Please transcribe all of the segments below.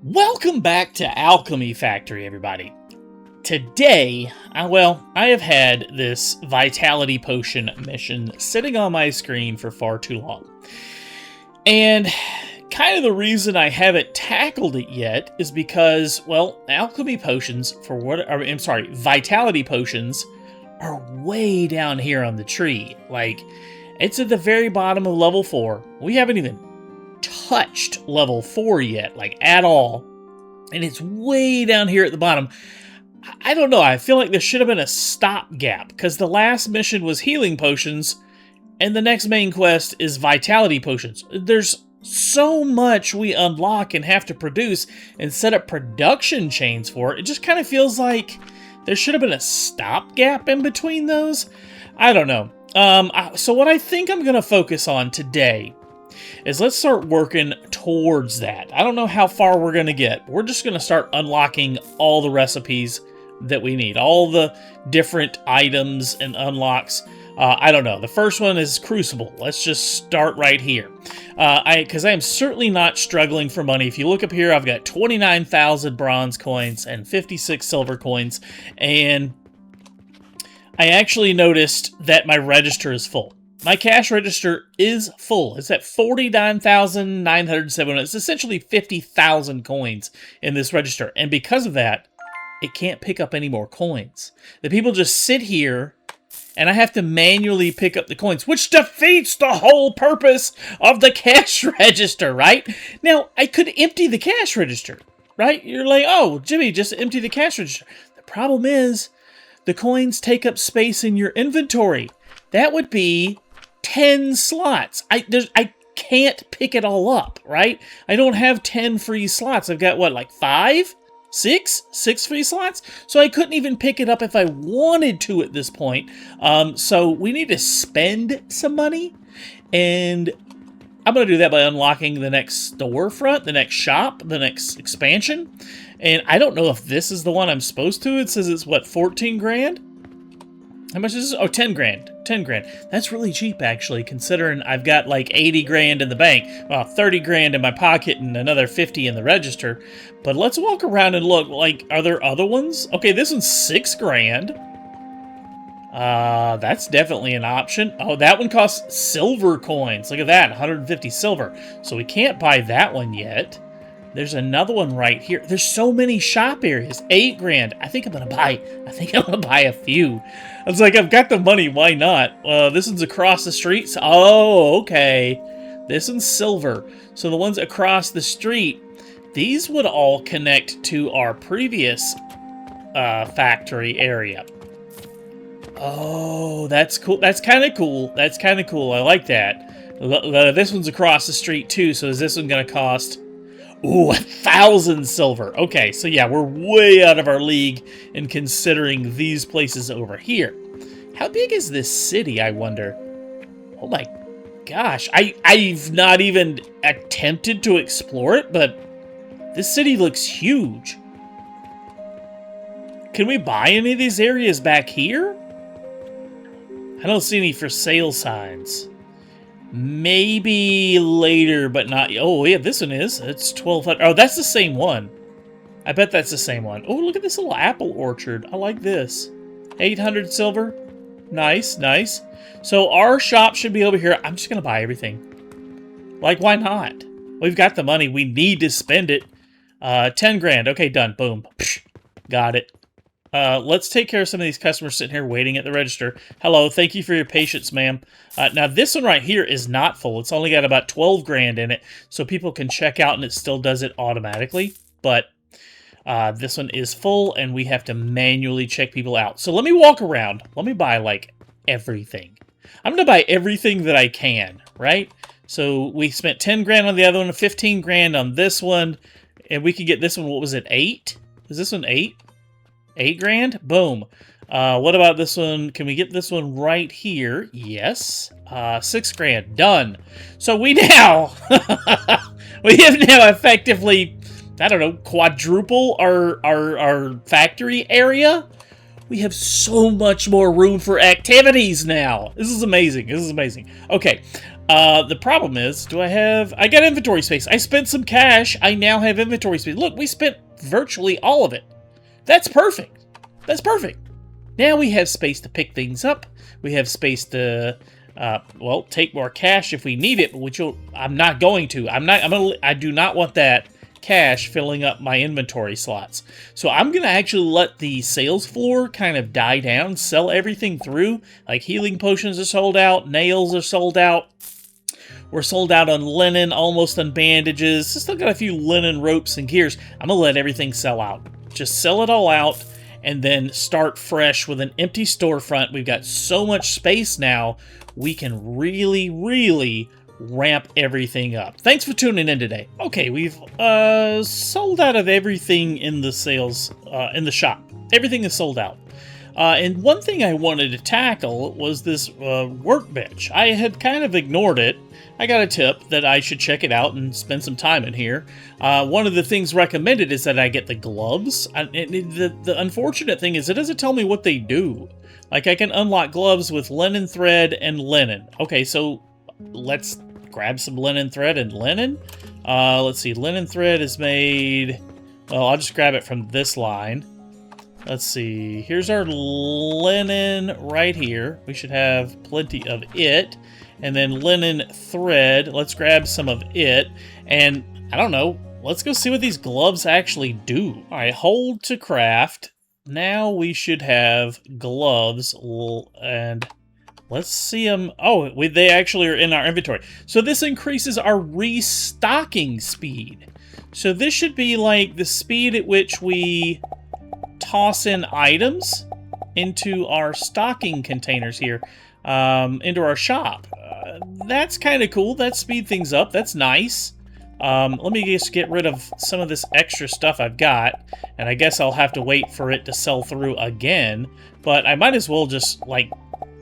Welcome back to Alchemy Factory, everybody. Today, I have had this Vitality Potion mission sitting on my screen for far too long. And kind of the reason I haven't tackled it yet is because, well, Alchemy Potions, Vitality Potions are way down here on the tree. Like, it's at the very bottom of level 4. We haven't even touched level 4 yet, like at all, and it's way down here at the bottom. I don't know, I feel like there should have been a stopgap, because the last mission was healing potions, and the next main quest is vitality potions. There's so much we unlock and have to produce and set up production chains for. It just kind of feels like there should have been a stopgap in between those. I don't know. So what I think I'm going to focus on today is let's start working towards that. I don't know how far we're going to get. We're just going to start unlocking all the recipes that we need, all the different items and unlocks. I don't know. The first one is Crucible. Let's just start right here. Because I am certainly not struggling for money. If you look up here, I've got 29,000 bronze coins and 56 silver coins. And I actually noticed that my register is full. My cash register is full. It's at 49,907. It's essentially 50,000 coins in this register. And because of that, it can't pick up any more coins. The people just sit here, and I have to manually pick up the coins, which defeats the whole purpose of the cash register, right? Now, I could empty the cash register, right? You're like, oh, Jimmy, just empty the cash register. The problem is, the coins take up space in your inventory. That would be 10 slots. I can't pick it all up, right? I don't have 10 free slots. I've got, what, like 5? 6? 6 free slots? So I couldn't even pick it up if I wanted to at this point. So we need to spend some money, and I'm going to do that by unlocking the next storefront, the next shop, the next expansion. And I don't know if this is the one I'm supposed to. It says it's, what, 14 grand? How much is this? Oh, 10 grand. 10 grand. That's really cheap, actually, considering I've got like 80 grand in the bank. Well, 30 grand in my pocket and another 50 in the register. But let's walk around and look. Like, are there other ones? Okay, this one's 6 grand. That's definitely an option. Oh, that one costs silver coins. Look at that, 150 silver. So we can't buy that one yet. There's another one right here. There's so many shop areas. 8 grand. I think I'm gonna buy a few. I was like, I've got the money, why not? This one's across the street. Oh, okay. This one's silver. So the ones across the street, these would all connect to our previous factory area. Oh, that's cool. That's kind of cool. That's kind of cool. I like that. This one's across the street too. So is this one gonna cost? Ooh, 1,000 silver. Okay, so yeah, we're way out of our league in considering these places over here. How big is this city, I wonder? Oh my gosh, I've not even attempted to explore it, but this city looks huge. Can we buy any of these areas back here? I don't see any for sale signs. Maybe later, but not... Oh, yeah, this one is. It's 1,200. Oh, that's the same one. I bet that's the same one. Oh, look at this little apple orchard. I like this. 800 silver. Nice, nice. So our shop should be over here. I'm just going to buy everything. Like, why not? We've got the money. We need to spend it. 10 grand. Okay, done. Boom. Psh, got it. Let's take care of some of these customers sitting here waiting at the register. Hello, thank you for your patience, ma'am. Now, this one right here is not full. It's only got about 12 grand in it, so people can check out and it still does it automatically. But this one is full, and we have to manually check people out. So let me walk around. Let me buy, like, everything. I'm going to buy everything that I can, right? So we spent 10 grand on the other one, 15 grand on this one, and we could get this one, what was it, 8? Is this one 8? 8 grand? Boom. What about this one? Can we get this one right here? Yes. 6 grand. Done. So we now... we have now effectively, I don't know, quadruple our factory area. We have so much more room for activities now. This is amazing. This is amazing. Okay. The problem is, I got inventory space. I spent some cash. I now have inventory space. Look, we spent virtually all of it. That's perfect. That's perfect. Now we have space to pick things up. We have space to, well, take more cash if we need it, which I'm not going to. I do not want that cash filling up my inventory slots. So I'm going to actually let the sales floor kind of die down, sell everything through. Like healing potions are sold out, nails are sold out. We're sold out on linen, almost on bandages. Still got a few linen ropes and gears. I'm going to let everything sell out. Just sell it all out and then start fresh with an empty storefront. We've got so much space now, we can really, really ramp everything up. Thanks for tuning in today. Okay, we've sold out of everything in the sales, in the shop. Everything is sold out. And one thing I wanted to tackle was this workbench. I had kind of ignored it. I got a tip that I should check it out and spend some time in here. One of the things recommended is that I get the gloves. The unfortunate thing is it doesn't tell me what they do. Like I can unlock gloves with linen thread and linen. Okay, so let's grab some linen thread and linen. Let's see, linen thread is made... Well, I'll just grab it from this line. Let's see, here's our linen right here. We should have plenty of it. And then linen thread, let's grab some of it. And I don't know, let's go see what these gloves actually do. All right, hold to craft. Now we should have gloves, and let's see them. Oh, they actually are in our inventory. So this increases our restocking speed. So this should be like the speed at which we toss in items into our stocking containers here, into our shop. That's kind of cool. That speed things up. That's nice. Let me just get rid of some of this extra stuff I've got, and I guess I'll have to wait for it to sell through again, but I might as well just, like,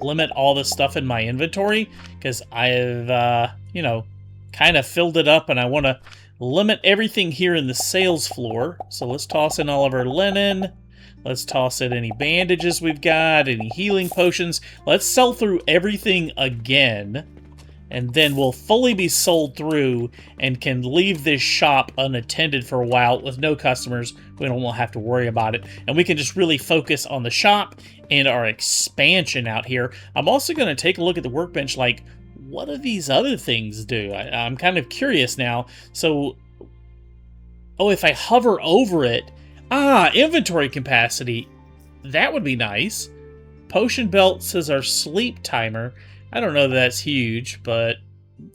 limit all this stuff in my inventory, because I've, you know, kind of filled it up, and I want to limit everything here in the sales floor. So let's toss in all of our linen. Let's toss in any bandages we've got, any healing potions. Let's sell through everything again, and then we'll fully be sold through and can leave this shop unattended for a while with no customers. We don't have to worry about it, and we can just really focus on the shop and our expansion out here. I'm also going to take a look at the workbench, like, what do these other things do? I'm kind of curious now. So, oh, if I hover over it, inventory capacity. That would be nice. Potion belt says our sleep timer. I don't know that that's huge, but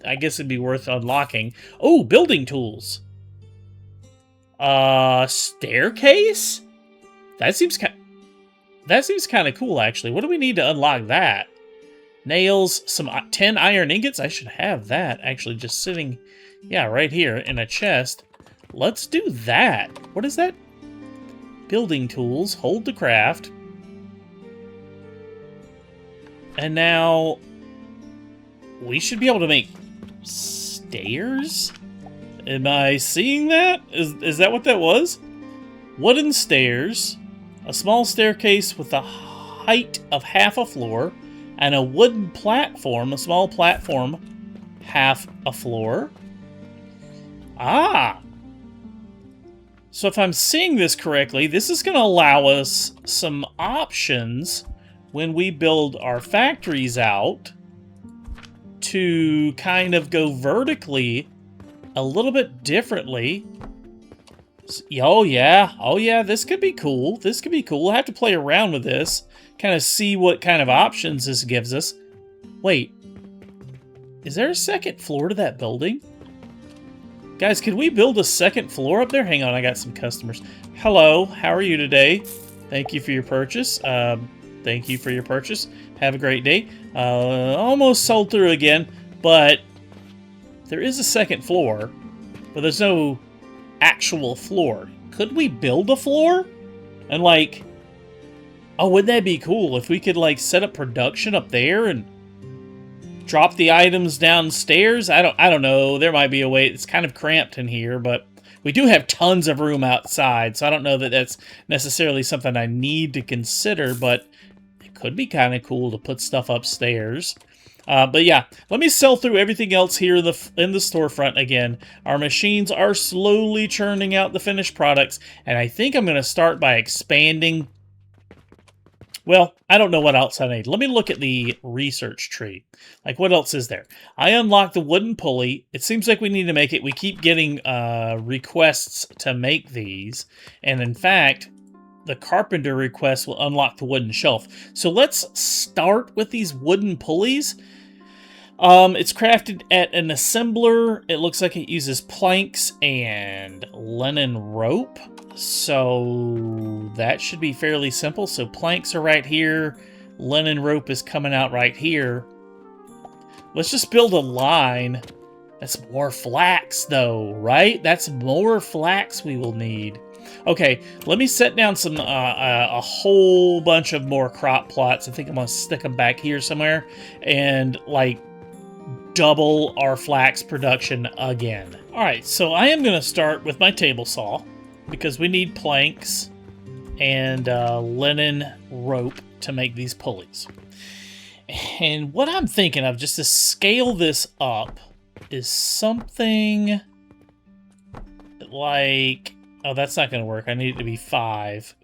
I guess it'd be worth unlocking. Oh, building tools. Staircase? That seems kind of cool, actually. What do we need to unlock that? Nails, some 10 iron ingots. I should have that, actually, just sitting, yeah, right here in a chest. Let's do that. What is that? Building tools, hold to craft. And now we should be able to make stairs? Am I seeing that? Is that what that was? Wooden stairs, a small staircase with a height of half a floor, and a wooden platform, a small platform, half a floor. So if I'm seeing this correctly, this is going to allow us some options when we build our factories out to kind of go vertically a little bit differently. Oh yeah, this could be cool. This could be cool. We'll have to play around with this, kind of see what kind of options this gives us. Wait, is there a second floor to that building? Guys, can we build a second floor up there? Hang on, I got some customers. Hello, how are you today? Thank you for your purchase. Thank you for your purchase. Have a great day. Almost sold through again, but there is a second floor, but there's no actual floor. Could we build a floor? And like, oh, wouldn't that be cool if we could like set up production up there and drop the items downstairs? I don't know. There might be a way. It's kind of cramped in here, but we do have tons of room outside, so I don't know that that's necessarily something I need to consider, but it could be kind of cool to put stuff upstairs. But yeah, let me sell through everything else here in the storefront again. Our machines are slowly churning out the finished products, and I think I'm going to start by expanding. Well, I don't know what else I need. Let me look at the research tree. Like, what else is there? I unlocked the wooden pulley. It seems like we need to make it. We keep getting requests to make these. And in fact, the carpenter request will unlock the wooden shelf. So let's start with these wooden pulleys. It's crafted at an assembler. It looks like it uses planks and linen rope. So that should be fairly simple. So planks are right here. Linen rope is coming out right here. Let's just build a line. That's more flax though, right? That's more flax we will need. Okay, let me set down some a whole bunch of more crop plots. I think I'm gonna stick them back here somewhere and like double our flax production again. All right, so I am gonna start with my table saw because we need planks and linen rope to make these pulleys. And what I'm thinking of, just to scale this up, is something like... Oh, that's not going to work. I need it to be five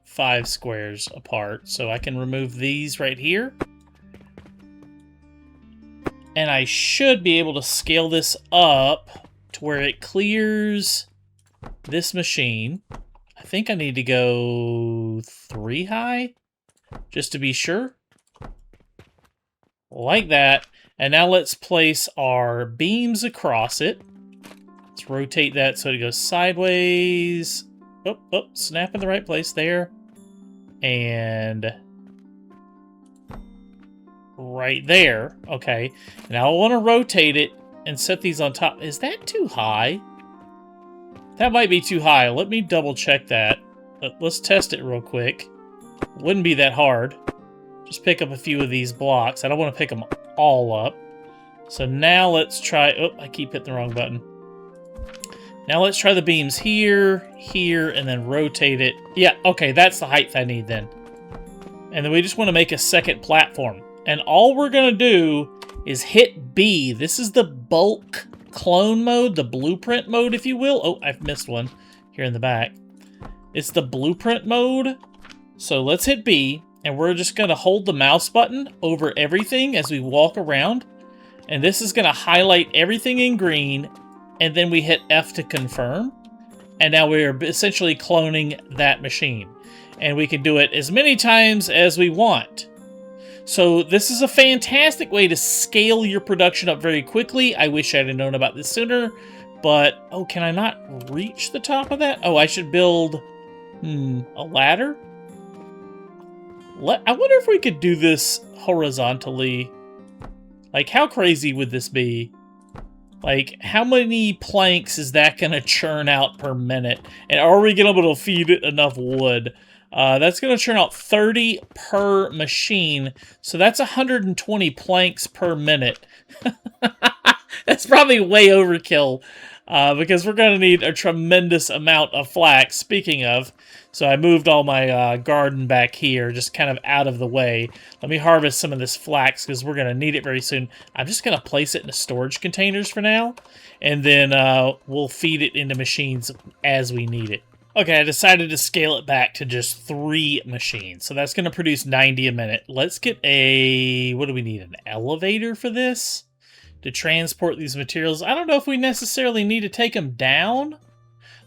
squares apart. So I can remove these right here. And I should be able to scale this up to where it clears this machine. I think I need to go 3 high, just to be sure. Like that. And now let's place our beams across it. Let's rotate that so it goes sideways. Oh, snap in the right place there. And right there. Okay. Now I want to rotate it and set these on top. Is that too high? That might be too high. Let me double check that. Let's test it real quick. Wouldn't be that hard. Just pick up a few of these blocks. I don't want to pick them all up. So now let's try... Oh, I keep hitting the wrong button. Now let's try the beams here, here, and then rotate it. Yeah, okay, that's the height I need then. And then we just want to make a second platform. And all we're going to do is hit B. This is the bulk clone mode, the blueprint mode, if you will. Oh, I've missed one here in the back. It's the blueprint mode. So let's hit B, and we're just going to hold the mouse button over everything as we walk around. And this is going to highlight everything in green, and then we hit F to confirm. And now we're essentially cloning that machine. And we can do it as many times as we want. So this is a fantastic way to scale your production up very quickly. I wish I'd have known about this sooner. But, oh, can I not reach the top of that? Oh, I should build, a ladder? I wonder if we could do this horizontally. Like, how crazy would this be? Like, how many planks is that going to churn out per minute? And are we going to be able to feed it enough wood? That's going to churn out 30 per machine. So that's 120 planks per minute. That's probably way overkill. Because we're going to need a tremendous amount of flax, speaking of. So I moved all my garden back here, just kind of out of the way. Let me harvest some of this flax, because we're going to need it very soon. I'm just going to place it in the storage containers for now. And then we'll feed it into machines as we need it. Okay, I decided to scale it back to just 3 machines. So that's going to produce 90 a minute. Let's get a... What do we need? An elevator for this? To transport these materials. I don't know if we necessarily need to take them down.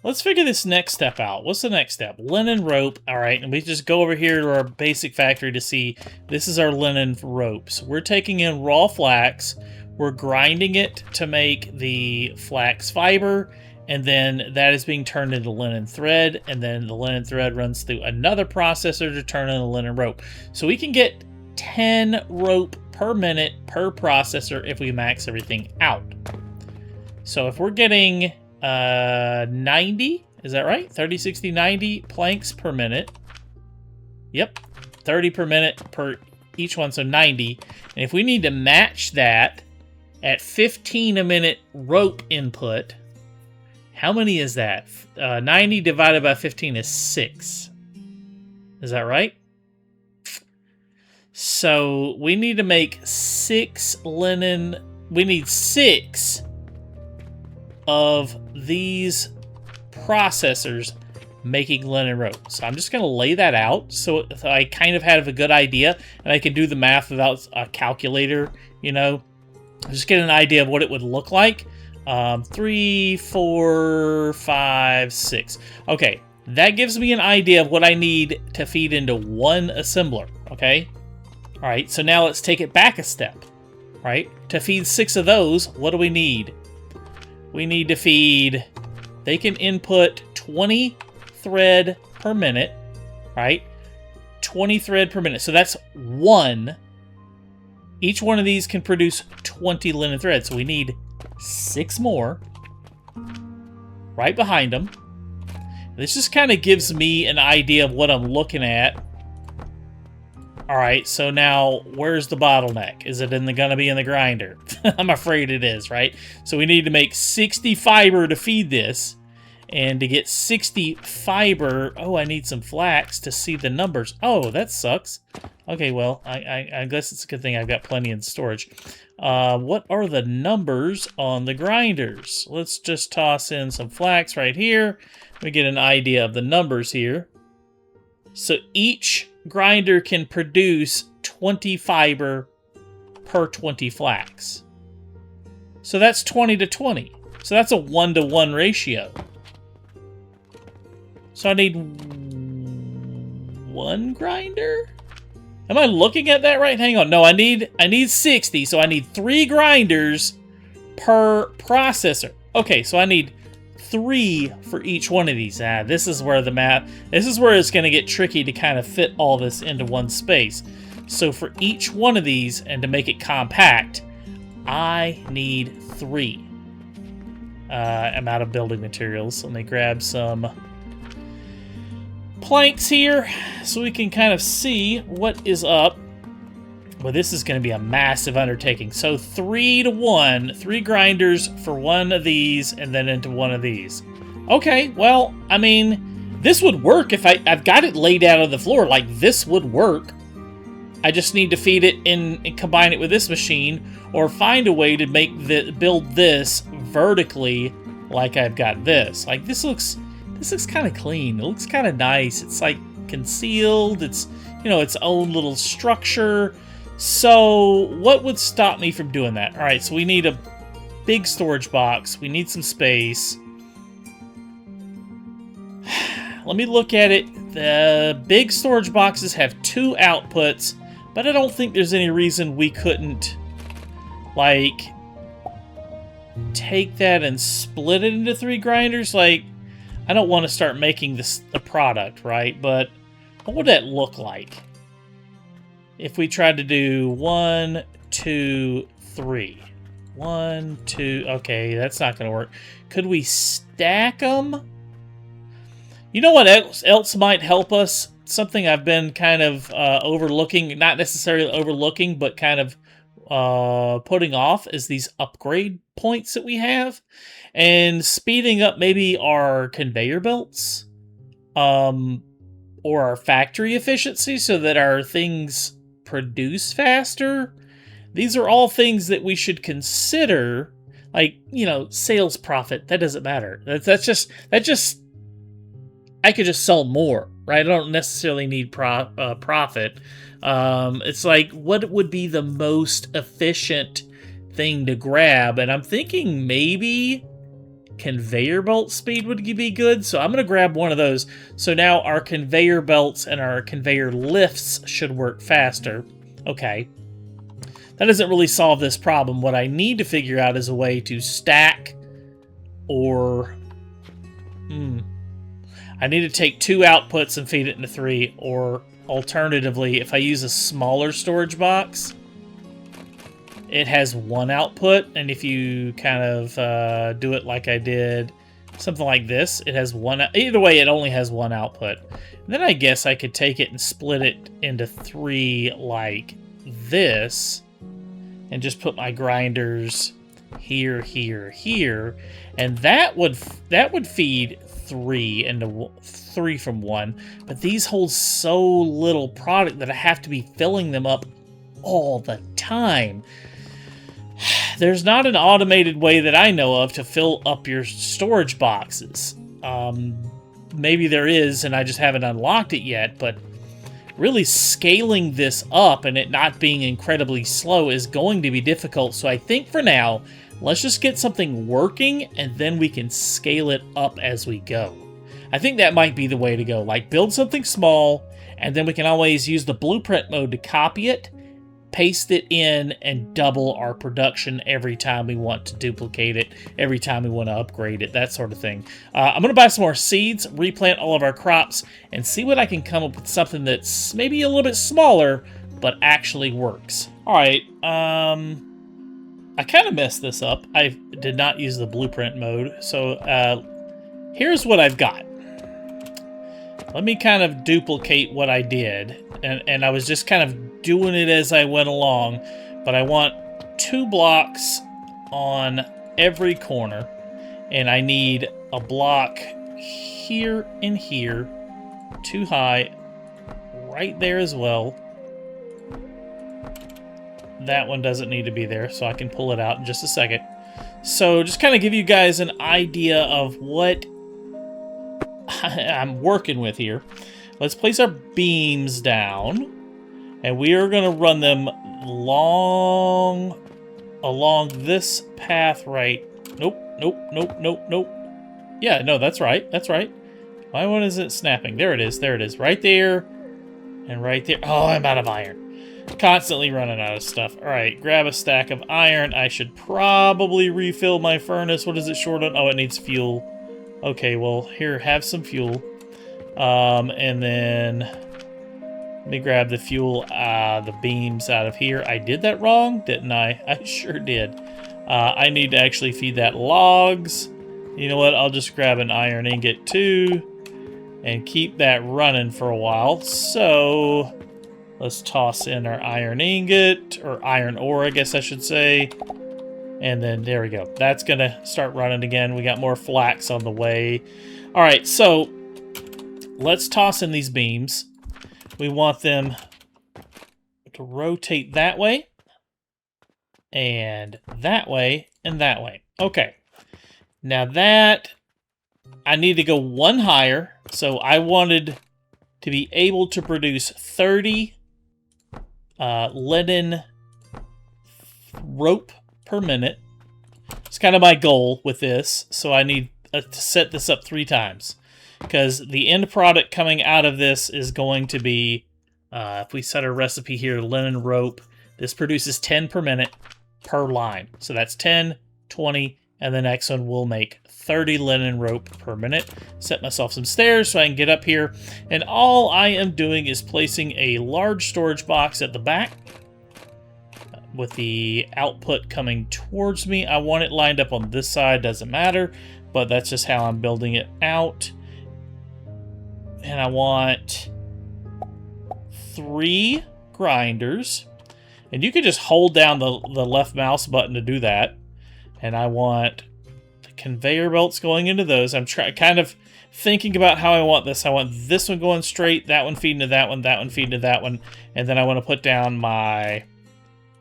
Let's figure this next step out. What's the next step? Linen rope. All right, and we just go over here to our basic factory to see this is our linen ropes. We're taking in raw flax. We're grinding it to make the flax fiber, and then that is being turned into linen thread, and then the linen thread runs through another processor to turn into linen rope. So we can get 10 rope per minute per processor if we max everything out. So if we're getting 90, is that right? 30, 60, 90 planks per minute. Yep, 30 per minute per each one, so 90. And if we need to match that at 15 a minute rope input, how many is that? 90 divided by 15 is 6. Is that right? So we need to make 6 linen. We need 6 of these processors making linen rope. So I'm just going to lay that out so I kind of have a good idea, and I can do the math without a calculator, you know. Just get an idea of what it would look like. 3, 4, 5, 6. Okay, that gives me an idea of what I need to feed into one assembler, okay? All right, so now let's take it back a step, right? To feed 6 of those, what do we need? We need to feed, they can input 20 thread per minute, right? 20 thread per minute. So that's 1. Each one of these can produce 20 linen threads. So we need 6 more right behind them. This just kind of gives me an idea of what I'm looking at. All right, so now where's the bottleneck? Is it gonna be in the grinder? I'm afraid it is, right? So we need to make 60 fiber to feed this. And to get 60 fiber, oh, I need some flax to see the numbers. Oh, that sucks. Okay, well, I guess it's a good thing I've got plenty in storage. What are the numbers on the grinders? Let's just toss in some flax right here. We get an idea of the numbers here. So each grinder can produce 20 fiber per 20 flax. So that's 20 to 20. So that's a 1-to-1 ratio. So I need 1 grinder? Am I looking at that right? Hang on. No, I need 60, so I need 3 grinders per processor. Okay, so I need 3 for each one of these. This is where it's going to get tricky to kind of fit all this into one space. So for each one of these, and to make it compact, I need 3. I'm out of building materials. Let me grab some planks here so we can kind of see what is up. Well, this is going to be a massive undertaking. So 3 to 1, 3 grinders for one of these and then into one of these. Okay, well, I mean, this would work if I've got it laid out on the floor. Like, this would work. I just need to feed it in and combine it with this machine, or find a way to build this vertically like I've got this. Like, this looks kind of clean. It looks kind of nice. It's like concealed. It's, you know, its own little structure. So what would stop me from doing that? All right, so we need a big storage box. We need some space. Let me look at it. The big storage boxes have 2 outputs, but I don't think there's any reason we couldn't, like, take that and split it into 3 grinders. Like, I don't want to start making the product, right? But what would that look like if we tried to do 1, 2, 3? 1, 2. Okay, that's not going to work. Could we stack them? You know what else might help us? Something I've been kind of overlooking, not necessarily overlooking, but kind of putting off, is these upgrade points that we have, and speeding up maybe our conveyor belts, or our factory efficiency, so that our things produce faster. These are all things that we should consider. Like, you know, sales profit, that doesn't matter. That's just I could just sell more, right? I don't necessarily need profit. It's like, what would be the most efficient thing to grab? And I'm thinking maybe conveyor belt speed would be good. So I'm going to grab one of those. So now our conveyor belts and our conveyor lifts should work faster. Okay. That doesn't really solve this problem. What I need to figure out is a way to stack, or I need to take 2 outputs and feed it into 3, or alternatively, if I use a smaller storage box, it has 1 output, and if you kind of do it like I did, something like this, it has 1. Either way, it only has 1 output. And then I guess I could take it and split it into 3 like this, and just put my grinders here, here, here, and that would feed 3 into 3 from 1, but these hold so little product that I have to be filling them up all the time. There's not an automated way that I know of to fill up your storage boxes. Maybe there is, and I just haven't unlocked it yet, but really scaling this up and it not being incredibly slow is going to be difficult. So I think for now, let's just get something working, and then we can scale it up as we go. I think that might be the way to go. Like, build something small, and then we can always use the blueprint mode to copy it, paste it in, and double our production every time we want to duplicate it, every time we want to upgrade it, that sort of thing. I'm going to buy some more seeds, replant all of our crops, and see what I can come up with something that's maybe a little bit smaller, but actually works. All right, I kind of messed this up. I did not use the blueprint mode, so here's what I've got. Let me kind of duplicate what I did, and I was just kind of doing it as I went along, but I want 2 blocks on every corner, and I need a block here and here, 2 high, right there as well. That one doesn't need to be there, so I can pull it out in just a second. So just kind of give you guys an idea of what I'm working with here. Let's place our beams down, and we are going to run them along this path right. Nope. Yeah, no, that's right. Why one isn't snapping? There it is. Right there and right there. Oh, I'm out of iron. Constantly running out of stuff. All right, grab a stack of iron. I should probably refill my furnace. What is it short on? Oh, it needs fuel. Okay, well, here, have some fuel. And then let me grab the fuel, the beams out of here. I did that wrong, didn't I? I sure did. I need to actually feed that logs. You know what? I'll just grab an iron ingot too and keep that running for a while. So let's toss in our iron ingot, or iron ore, I guess I should say. And then there we go. That's going to start running again. We got more flax on the way. All right, so let's toss in these beams. We want them to rotate that way, and that way, and that way. Okay. Now that, I need to go 1 higher. So I wanted to be able to produce 30 linen rope per minute. It's kind of my goal with this, so I need to set this up 3 times, because the end product coming out of this is going to be, if we set our recipe here, linen rope, this produces 10 per minute per line. So that's 10, 20, and the next one will make 30 linen rope per minute. Set myself some stairs so I can get up here. And all I am doing is placing a large storage box at the back with the output coming towards me. I want it lined up on this side, doesn't matter, but that's just how I'm building it out. And I want 3 grinders. And you can just hold down the left mouse button to do that. And I want the conveyor belts going into those. I'm kind of thinking about how I want this. I want this one going straight, that one feeding to that one feeding to that one. And then I want to put down my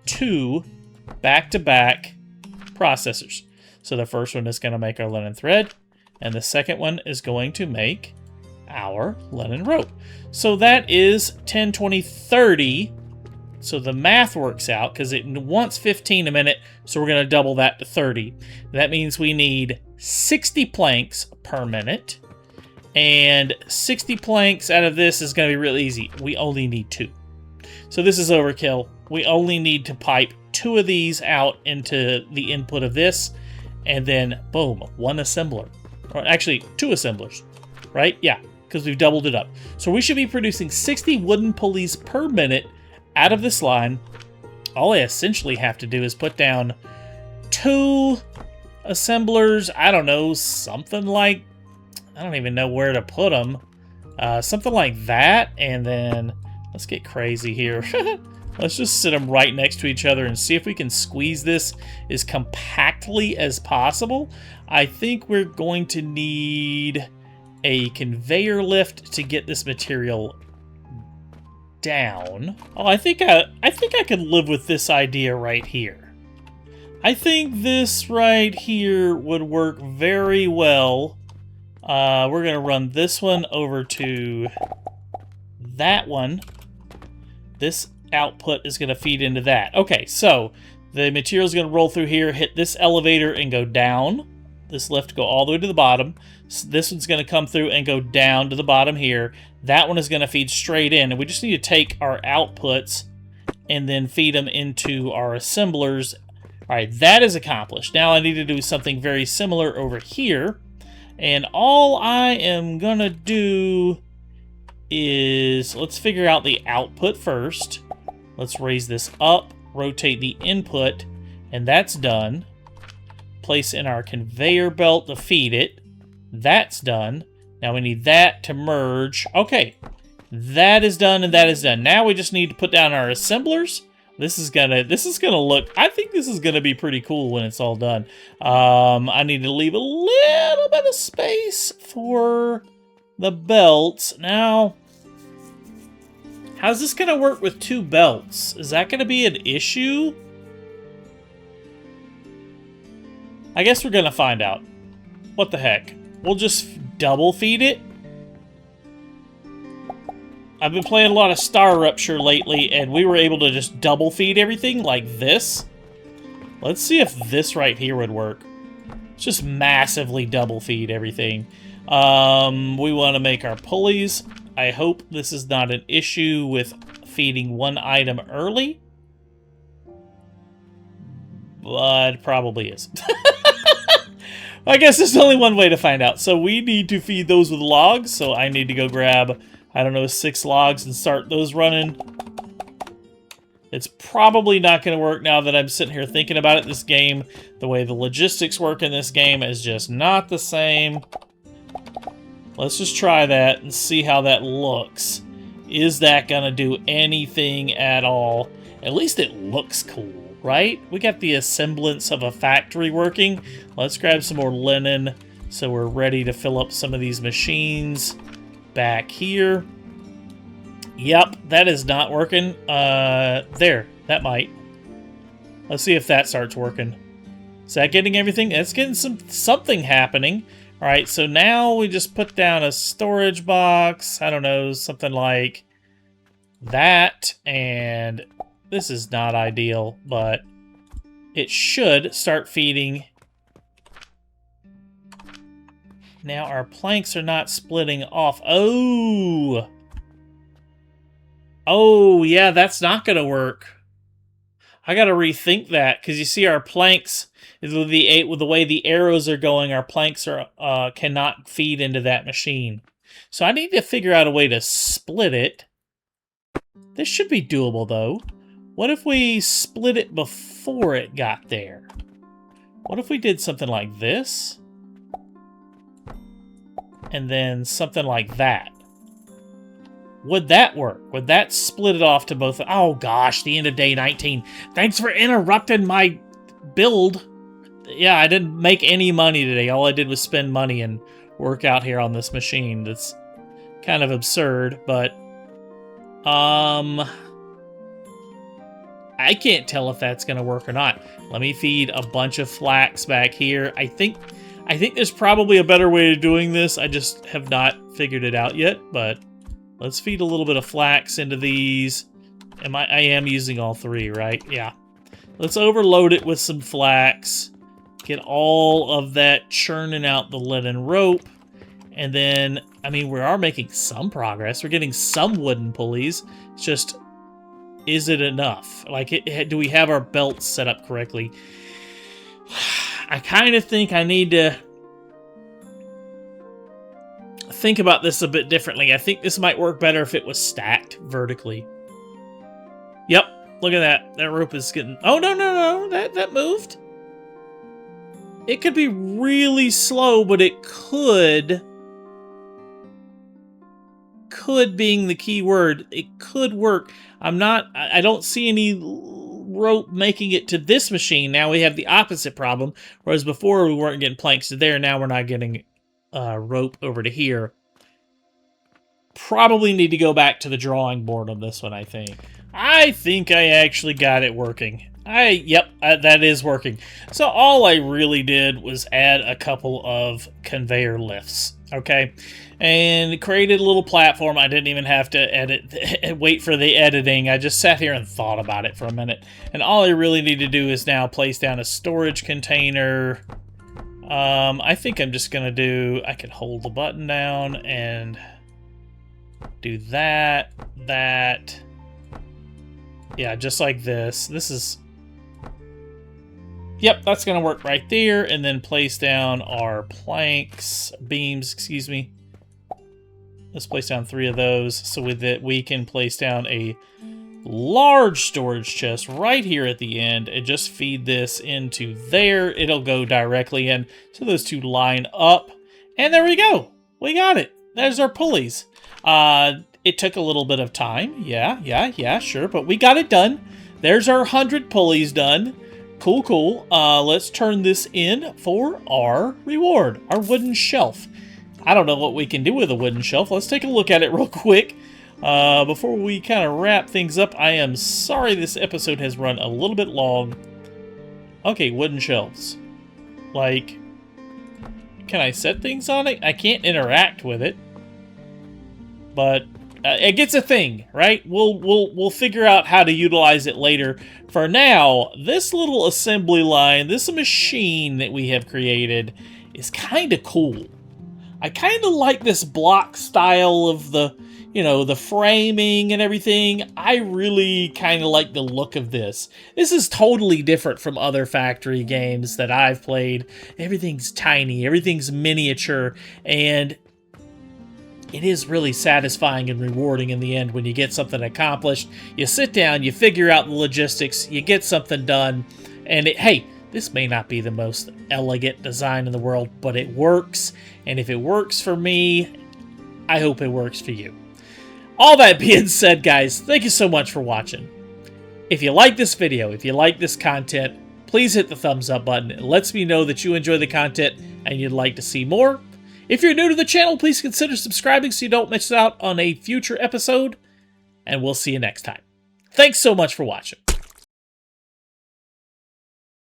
2 back-to-back processors. So the first one is going to make our linen thread, and the second one is going to make our linen rope. So that is 10, 20, 30. So the math works out, because it wants 15 a minute, so we're going to double that to 30. That means we need 60 planks per minute, and 60 planks out of this is going to be real easy. We only need 2. So this is overkill. We only need to pipe 2 of these out into the input of this, and then boom, 1 assembler. Or actually 2 assemblers, right? Yeah, because we've doubled it up. So we should be producing 60 wooden pulleys per minute out of this line. All I essentially have to do is put down 2 assemblers. I don't know, something like, I don't even know where to put them. Something like that, and then let's get crazy here. Let's just sit them right next to each other and see if we can squeeze this as compactly as possible. I think we're going to need a conveyor lift to get this material down. Oh, I think I could live with this idea right here. I think this right here would work very well. We're gonna run this one over to that one. This output is gonna feed into that. Okay, so the material is gonna roll through here, hit this elevator, and go down. This lift go all the way to the bottom. So this one's gonna come through and go down to the bottom here. That one is gonna feed straight in, and we just need to take our outputs and then feed them into our assemblers. All right, that is accomplished. Now I need to do something very similar over here. And all I am gonna do is, let's figure out the output first. Let's raise this up, rotate the input, and that's done. Place in our conveyor belt to feed it. That's done. Now we need that to merge. Okay, that is done and that is done. Now we just need to put down our assemblers. This is gonna look, I think this is gonna be pretty cool when it's all done. I need to leave a little bit of space for the belts. Now, how's this gonna work with two belts? Is that gonna be an issue? I guess we're gonna find out. What the heck? We'll just double feed it. I've been playing a lot of Star Rupture lately, and we were able to just double feed everything like this. Let's see if this right here would work. Just massively double feed everything. We want to make our pulleys. I hope this is not an issue with feeding one item early. But it probably is. I guess there's only one way to find out. So we need to feed those with logs. So I need to go grab, I don't know, 6 logs and start those running. It's probably not going to work now that I'm sitting here thinking about it. This game, the way the logistics work in this game is just not the same. Let's just try that and see how that looks. Is that going to do anything at all? At least it looks cool, right? We got the semblance of a factory working. Let's grab some more linen so we're ready to fill up some of these machines back here. Yep, that is not working. There, that might. Let's see if that starts working. Is that getting everything? It's getting something happening. All right, so now we just put down a storage box. I don't know, something like that. And this is not ideal, but it should start feeding. Now our planks are not splitting off. Oh! Oh, yeah, that's not going to work. I got to rethink that, because you see our planks, with the way the arrows are going, our planks are cannot feed into that machine. So I need to figure out a way to split it. This should be doable, though. What if we split it before it got there? What if we did something like this? And then something like that. Would that work? Would that split it off to both? Oh gosh, the end of day 19. Thanks for interrupting my build. Yeah, I didn't make any money today. All I did was spend money and work out here on this machine. That's kind of absurd, but I can't tell if that's going to work or not. Let me feed a bunch of flax back here. I think there's probably a better way of doing this. I just have not figured it out yet, but let's feed a little bit of flax into these. I am using all 3, right? Yeah. Let's overload it with some flax. Get all of that churning out the linen rope. And then, I mean, we are making some progress. We're getting some wooden pulleys. It's just, is it enough? Like, do we have our belts set up correctly? I kind of think I need to think about this a bit differently. I think this might work better if it was stacked vertically. Yep, look at that. That rope is getting... Oh, no. That moved. It could be really slow, but it could... Could being the key word. It could work. I don't see any rope making it to this machine. Now we have the opposite problem. Whereas before we weren't getting planks to there, now we're not getting rope over to here. Probably need to go back to the drawing board on this one, I think. I think I actually got it working. Yep, that is working. So all I really did was add a couple of conveyor lifts, okay? And created a little platform. I didn't even have to wait for the editing. I just sat here and thought about it for a minute. And all I really need to do is now place down a storage container. I think I'm just gonna do, I could hold the button down and do that. Yeah, just like this. This is... Yep, that's going to work right there. And then place down our beams, excuse me. Let's place down 3 of those. So with it, we can place down a large storage chest right here at the end and just feed this into there. It'll go directly in. So those 2 line up. And there we go. We got it. There's our pulleys. It took a little bit of time. Yeah, sure. But we got it done. There's our 100 pulleys done. Cool. Let's turn this in for our reward, our wooden shelf. I don't know what we can do with a wooden shelf. Let's take a look at it real quick. Before we kind of wrap things up, I am sorry this episode has run a little bit long. Okay, wooden shelves. Like, can I set things on it? I can't interact with it. But it gets a thing, right? We'll figure out how to utilize it later. For now, this little assembly line, this machine that we have created is kind of cool. I kind of like this block style of the, the framing and everything. I really kind of like the look of this. This is totally different from other factory games that I've played. Everything's tiny, everything's miniature, and it is really satisfying and rewarding in the end when you get something accomplished. You sit down, you figure out the logistics, you get something done, and hey, this may not be the most elegant design in the world, but it works, and if it works for me, I hope it works for you. All that being said, guys, thank you so much for watching. If you like this video, if you like this content, please hit the thumbs up button. It lets me know that you enjoy the content and you'd like to see more. If you're new to the channel, please consider subscribing so you don't miss out on a future episode, and we'll see you next time. Thanks so much for watching.